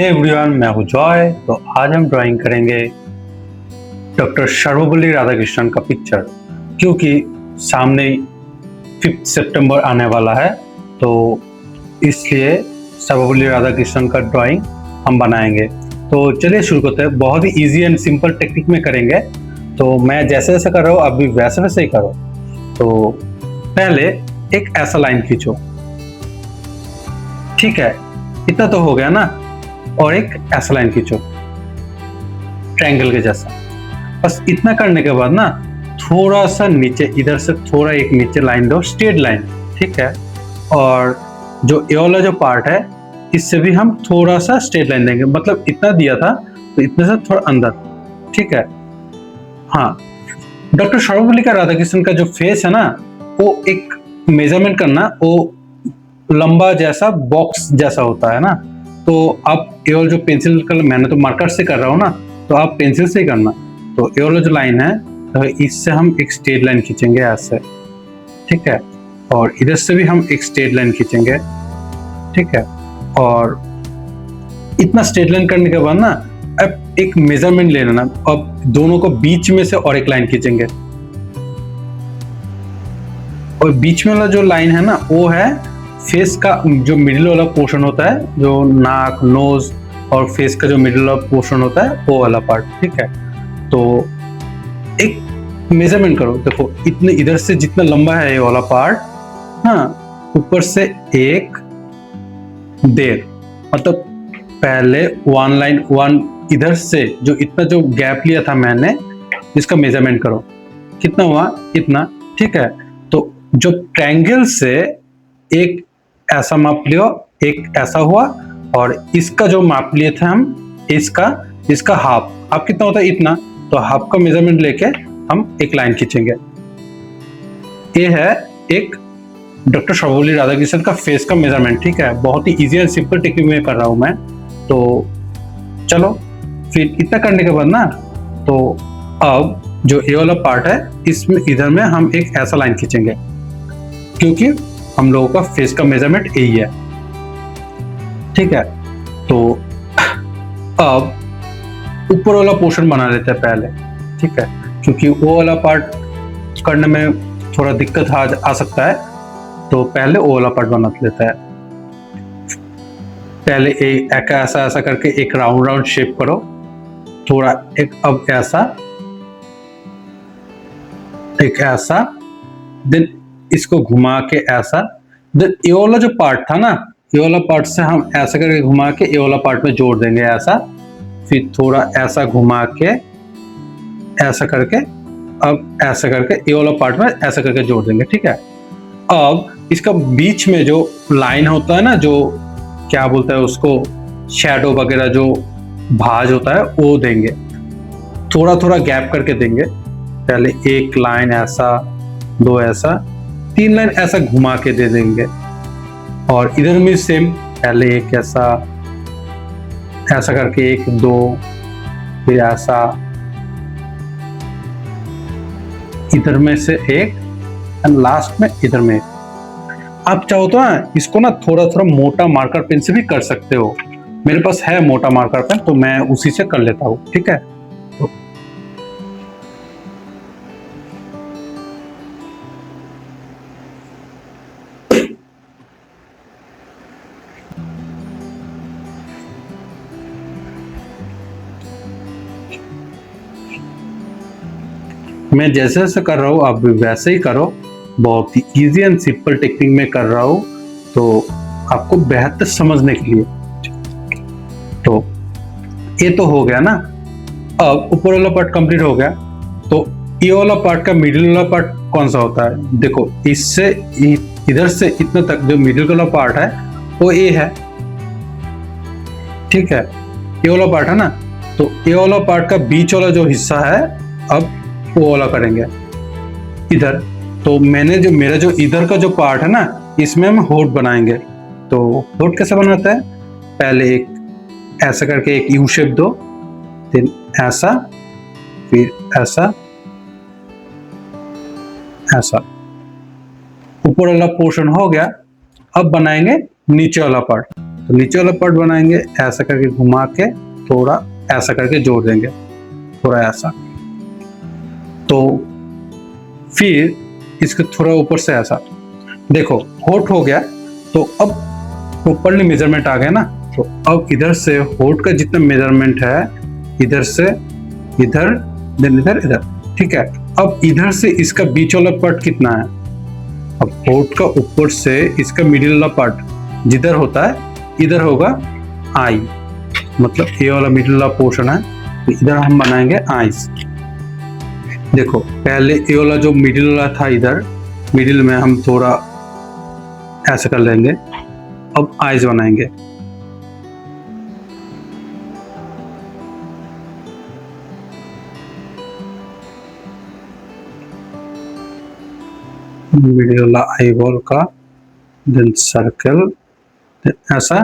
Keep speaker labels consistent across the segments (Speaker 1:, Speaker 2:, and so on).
Speaker 1: Hey everyone, मैं हूँ Joy. तो आज हम ड्राइंग करेंगे डॉक्टर सर्वपल्ली राधाकृष्णन का पिक्चर, क्योंकि सामने 5 सितंबर आने वाला है, तो इसलिए सर्वपल्ली राधाकृष्णन का ड्राइंग हम बनाएंगे। तो चलिए शुरू करते हैं। बहुत ही इजी एंड सिंपल टेक्निक में करेंगे, तो मैं जैसे जैसे कर रहा हूँ आप भी वैसे वैसे ही करो। तो पहले एक ऐसा लाइन खींचो, ठीक है, इतना तो हो गया ना। और एक ऐसा लाइन खींचो ट्रायंगल के जैसा। बस इतना करने के बाद ना थोड़ा सा नीचे, इधर से थोड़ा एक नीचे लाइन दो, स्ट्रेट लाइन, ठीक है। और जो ये वाला जो पार्ट है इससे भी हम थोड़ा सा स्ट्रेट लाइन देंगे, मतलब इतना दिया था तो इतने से थोड़ा अंदर, ठीक है। हाँ, डॉक्टर सर्वपल्ली का राधाकृष्णन का जो फेस है ना, वो एक मेजरमेंट करना, वो लंबा जैसा बॉक्स जैसा होता है ना। तो आप ये वाला जो पेंसिल कलर, मैंने तो मार्कर से कर रहा हूँ ना, तो आप पेंसिल से ही करना। तो ये वाला जो लाइन है, तो इससे हम एक स्ट्रेट लाइन खींचेंगे ऐसे, ठीक है। और इधर से भी हम एक स्ट्रेट लाइन खींचेंगे, ठीक है। और इतना स्ट्रेट लाइन करने के बाद ना अब एक मेजरमेंट ले लेना। अब दोनों को बीच में से और एक लाइन खींचेंगे, और बीच में वाला जो लाइन है ना, वो है फेस का जो मिडिल वाला पोर्शन होता है, जो नाक, नोज और फेस का जो मिडिल वाला पोर्शन होता है, वो वाला पार्ट, ठीक है। तो एक मेजरमेंट करो, देखो इतने इधर से जितना लंबा है ये वाला पार्ट, हाँ, ऊपर से 1.5, मतलब पहले 1 लाइन 1 इधर से जो इतना जो गैप लिया था मैंने, इसका मेजरमेंट करो कितना हुआ, इतना, ठीक है। तो जो ट्रायंगल से एक ऐसा माप लियो, एक ऐसा हुआ, और इसका जो माप लिए थे हम, इसका हाफ कितना होता है, इतना। तो हाफ का मेजरमेंट लेके हम एक लाइन खींचेंगे। ये है एक डॉक्टर सर्वपल्ली राधाकृष्णन का फेस का मेजरमेंट, ठीक है। बहुत ही इजी एंड सिंपल टेक्निक में कर रहा हूं मैं। तो चलो, फिर इतना करने के बाद ना, तो अब जो ये वाला पार्ट है, इसमें इधर में हम एक ऐसा लाइन खींचेंगे, क्योंकि हम लोगों का फेस का मेजरमेंट यही है, ठीक है। तो अब ऊपर वाला पोर्शन बना लेते हैं पहले, ठीक है, क्योंकि वो वाला पार्ट करने में थोड़ा दिक्कत आ सकता है। तो पहले वो वाला पार्ट बना लेता है। पहले एक ऐसा करके एक राउंड शेप करो, थोड़ा एक, अब ऐसा, एक ऐसा, देन इसको घुमा के ऐसा, देन ये वाला जो पार्ट था ना, ये वाला पार्ट से हम ऐसा करके घुमा के ये वाला पार्ट में जोड़ देंगे ऐसा, फिर थोड़ा ऐसा घुमा के ऐसा करके, अब ऐसा करके ये वाला पार्ट में ऐसा करके जोड़ देंगे, ठीक है। अब इसका बीच में जो लाइन होता है ना, जो क्या बोलते हैं उसको, शैडो वगैरह जो भाज होता है, वो देंगे, थोड़ा थोड़ा गैप करके देंगे। पहले एक लाइन ऐसा, 2 ऐसा, 3 लाइन ऐसा घुमा के दे देंगे। और इधर में सेम, पहले एक ऐसा करके 1 2, फिर ऐसा, इधर में से एक, एंड लास्ट में इधर में एक। आप चाहो तो ना इसको ना थोड़ा थोड़ा मोटा मार्कर पेन से भी कर सकते हो। मेरे पास है मोटा मार्कर पेन, तो मैं उसी से कर लेता हूँ, ठीक है। तो मैं जैसे जैसे कर रहा हूँ आप भी वैसे ही करो। बहुत ही इजी एंड सिंपल टेक्निक में कर रहा हूँ, तो आपको बेहतर समझने के लिए। तो ये तो हो गया ना। अब ऊपर वाला पार्ट कंप्लीट हो गया, तो ये वाला पार्ट का मिडिल वाला पार्ट कौन सा होता है, देखो इससे इधर से इतना तक जो मिडिल वाला पार्ट है वो ये है, ठीक है। ये वाला पार्ट है ना, तो ये वाला पार्ट का बीच वाला जो हिस्सा है, अब वो वाला करेंगे इधर। तो मेरा जो इधर का जो पार्ट है ना, इसमें हम होठ बनाएंगे। तो होठ कैसे बनाते हैं, पहले एक ऐसा करके एक यू शेप दो, फिर ऐसा, फिर ऐसा, ऐसा। ऊपर वाला पोर्शन हो गया। अब बनाएंगे नीचे वाला पार्ट। तो नीचे वाला पार्ट बनाएंगे, ऐसा करके घुमा के थोड़ा ऐसा करके जोड़ देंगे, थोड़ा ऐसा। तो फिर इसके थोड़ा ऊपर से ऐसा, देखो होठ हो गया। तो अब प्रॉपरली मेजरमेंट आ गया ना। तो अब इधर से होठ का जितना मेजरमेंट है, इधर से इधर, देन इधर इधर, ठीक है। अब इधर से इसका बीच वाला पार्ट कितना है, अब होठ का ऊपर से इसका मिडिल वाला पार्ट जिधर होता है, इधर होगा आई, मतलब ये वाला मिडिल वाला पोर्शन है, तो इधर हम बनाएंगे आईज। देखो पहले ये वाला जो मिडिल वाला था, इधर मिडिल में हम थोड़ा ऐसे कर लेंगे। अब आईज बनाएंगे। मिडिल वाला आई बॉल का, देन सर्कल, ऐसा।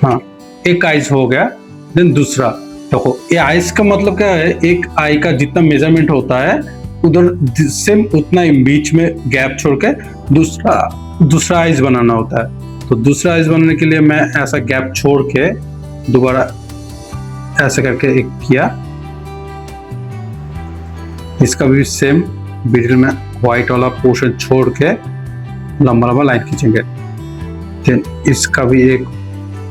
Speaker 1: हाँ, एक आइज हो गया। देन दूसरा, देखो ये आइज का मतलब क्या है, एक आई का जितना मेजरमेंट होता है उधर सेम उतना ही बीच में गैप छोड़ के दूसरा आइज बनाना होता है। तो दूसरा आइज बनाने के लिए मैं ऐसा गैप छोड़ के दोबारा ऐसे करके एक किया। इसका भी सेम मिडिल में व्हाइट वाला पोर्शन छोड़ के लंबा लंबा लाइन खींचेंगे। देन इसका भी एक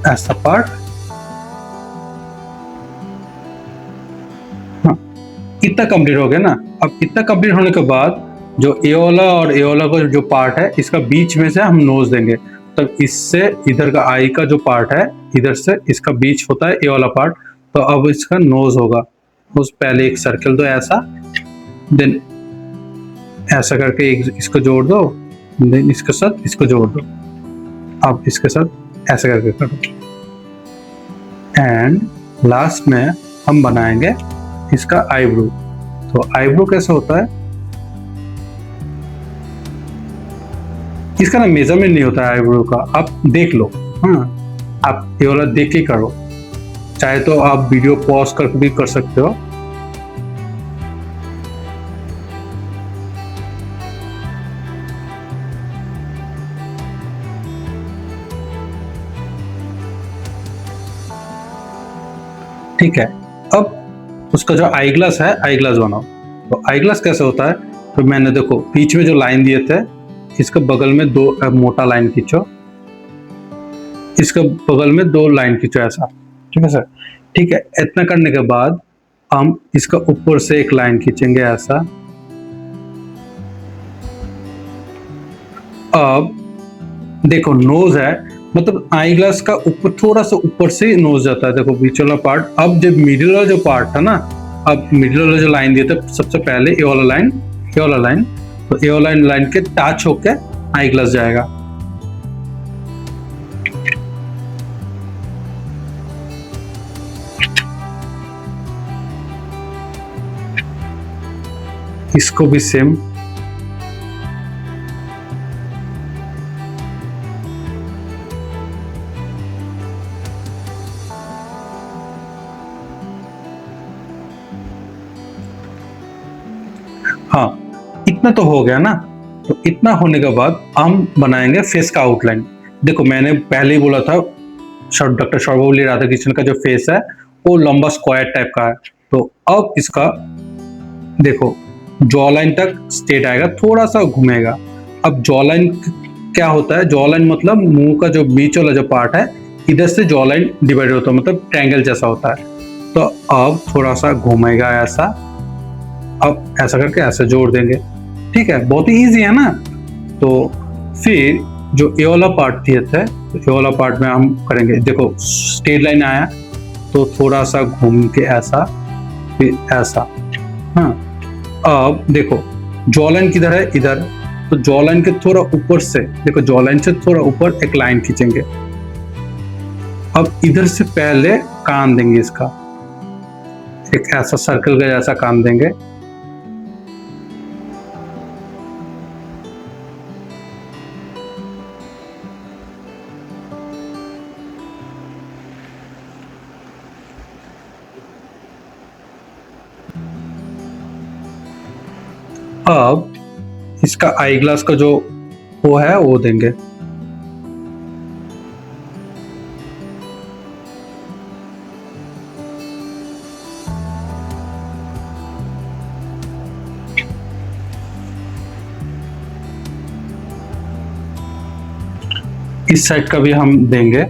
Speaker 1: ऐसा पार्ट। हाँ, इतना कंप्लीट हो गया ना। अब इतना कंप्लीट होने के बाद जो ए वाला और ए वाला का जो पार्ट है, इसका बीच में से हम नोज देंगे। तब इससे इधर का आई का जो पार्ट है, इधर से इसका बीच होता है ए वाला पार्ट, तो अब इसका नोज होगा। उस पहले एक सर्कल दो ऐसा, देन ऐसा करके एक इसको जोड़ दो, देन इसके साथ इसको जोड़ दो। अब इसके साथ ऐसा करके करो। एंड लास्ट में हम बनाएंगे इसका आईब्रो। तो आईब्रो कैसे होता है, इसका ना मेजरमेंट नहीं होता है आईब्रो का, आप देख लो। हाँ, आप ये वाला देख के करो, चाहे तो आप वीडियो पॉज करके भी कर सकते हो। ठीक है, अब उसका जो आई ग्लास है, आई ग्लास बनाओ। तो आई ग्लास कैसे होता है, तो मैंने देखो बीच में जो लाइन दिए थे, इसके बगल में दो मोटा लाइन खींचो, इसके बगल में दो लाइन खींचो ऐसा, ठीक है सर। ठीक है, इतना करने के बाद हम इसका ऊपर से एक लाइन खींचेंगे ऐसा। अब देखो नोज है, मतलब आई ग्लास का ऊपर थोड़ा सा ऊपर से नोज जाता है, देखो बीच वाला पार्ट। अब जब मिडिल वाला जो पार्ट था ना, अब मिडिल वाला जो लाइन दिया था सबसे पहले, ये वाला लाइन, ये वाला लाइन, तो ये वाला लाइन के टच होके आई ग्लास जाएगा। इसको भी सेम। हाँ, इतना तो हो गया ना। तो इतना होने के बाद हम बनाएंगे फेस का आउटलाइन। देखो मैंने पहले ही बोला था, डॉक्टर सर्वपल्ली राधाकृष्णन का जो फेस है वो लंबा स्क्वायर टाइप का है। तो अब इसका देखो जॉ लाइन तक स्ट्रेट आएगा, थोड़ा सा घूमेगा। अब जॉ लाइन क्या होता है, जॉ लाइन मतलब मुंह का जो बीच वाला जो पार्ट है, इधर से जॉ लाइन डिवाइड होता है, मतलब ट्रायंगल जैसा होता है। तो अब थोड़ा सा घूमेगा ऐसा, अब ऐसा करके ऐसे जोड़ देंगे। ठीक है, बहुत ही इजी है ना। तो फिर जो ए वाला पार्ट दिए थे, तो ए वाला पार्ट में हम करेंगे, देखो स्ट्रेट लाइन आया तो थोड़ा सा घूम के ऐसा, फिर ऐसा। हाँ, अब देखो जॉ लाइन किधर है, इधर। तो जॉ लाइन के थोड़ा ऊपर से, देखो जॉ लाइन से थोड़ा ऊपर एक लाइन खींचेंगे। अब इधर से पहले कान देंगे, इसका एक ऐसा सर्कल का जैसा कान देंगे। अब इसका आई ग्लास का जो वो है वो देंगे। इस साइड का भी हम देंगे।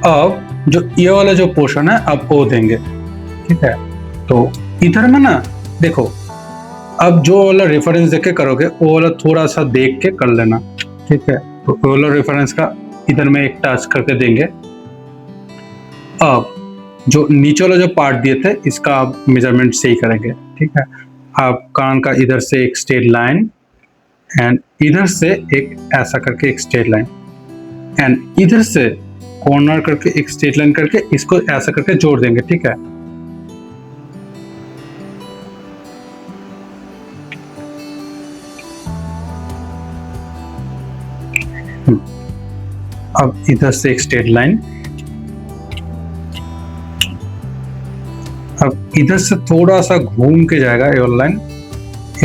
Speaker 1: अब जो ये वाला जो पोर्शन है अब वो देंगे, ठीक है। तो इधर में ना देखो, अब जो वाला रेफरेंस देख के करोगे वो वाला थोड़ा सा देख के कर लेना, ठीक है। तो वो वाला रेफरेंस का इधर में एक टच करके देंगे। अब जो नीचे वाला जो पार्ट दिए थे इसका आप मेजरमेंट सही करेंगे, ठीक है। आप कान का इधर से एक स्ट्रेट लाइन एंड इधर से एक ऐसा करके एक स्ट्रेट लाइन एंड इधर से कॉर्नर करके एक स्ट्रेट लाइन करके इसको ऐसा करके जोड़ देंगे, ठीक है। अब इधर से एक स्ट्रेट लाइन, अब इधर से थोड़ा सा घूम के जाएगा ये लाइन,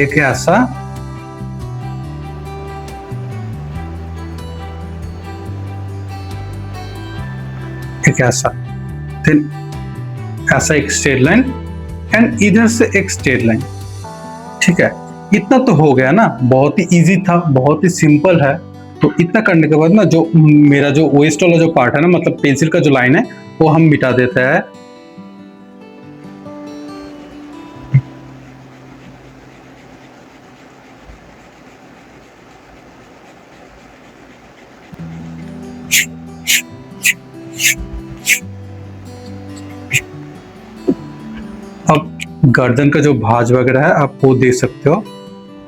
Speaker 1: एक ऐसा, एक ऐसा, फिर ऐसा एक स्ट्रेट लाइन एंड इधर से एक स्ट्रेट लाइन, ठीक है। इतना तो हो गया ना, बहुत ही इजी था, बहुत ही सिंपल है। तो इतना करने के बाद ना जो मेरा जो वेस्ट वाला जो पार्ट है ना, मतलब पेंसिल का जो लाइन है वो हम मिटा देते हैं। अब गर्दन का जो भाज वगैरह है आप वो दे सकते हो,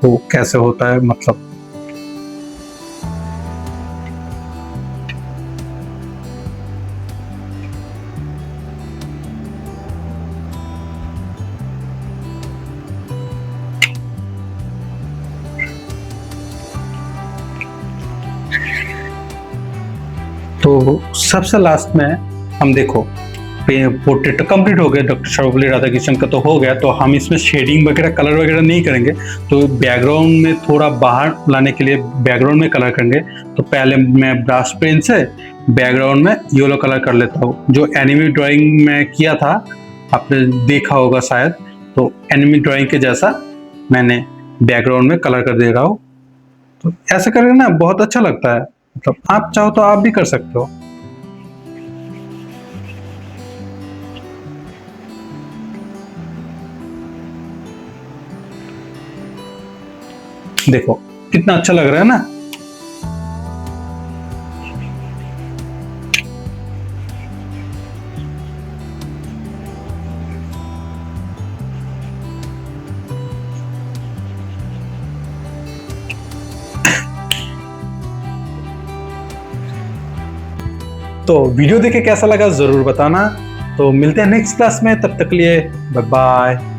Speaker 1: वो कैसे होता है मतलब। तो सबसे लास्ट में हम देखो पोर्ट्रेट कंप्लीट हो गया, डॉक्टर सर्वपल्ली राधाकृष्णन का तो हो गया। तो हम इसमें शेडिंग वगैरह कलर वगैरह नहीं करेंगे, तो बैकग्राउंड में थोड़ा बाहर लाने के लिए बैकग्राउंड में कलर करेंगे। तो पहले मैं ब्रश पेन से बैकग्राउंड में येलो कलर कर लेता हूँ, जो एनिमी ड्राइंग में किया था आपने देखा होगा शायद। तो एनिमी ड्राइंग के जैसा मैंने बैकग्राउंड में कलर कर दे रहा हूँ। तो ऐसा करके ना बहुत अच्छा लगता है, मतलब आप चाहो तो आप भी कर सकते हो। देखो कितना अच्छा लग रहा है ना। तो वीडियो देखे कैसा लगा जरूर बताना। तो मिलते हैं नेक्स्ट क्लास में, तब तक के लिए बाय बाय।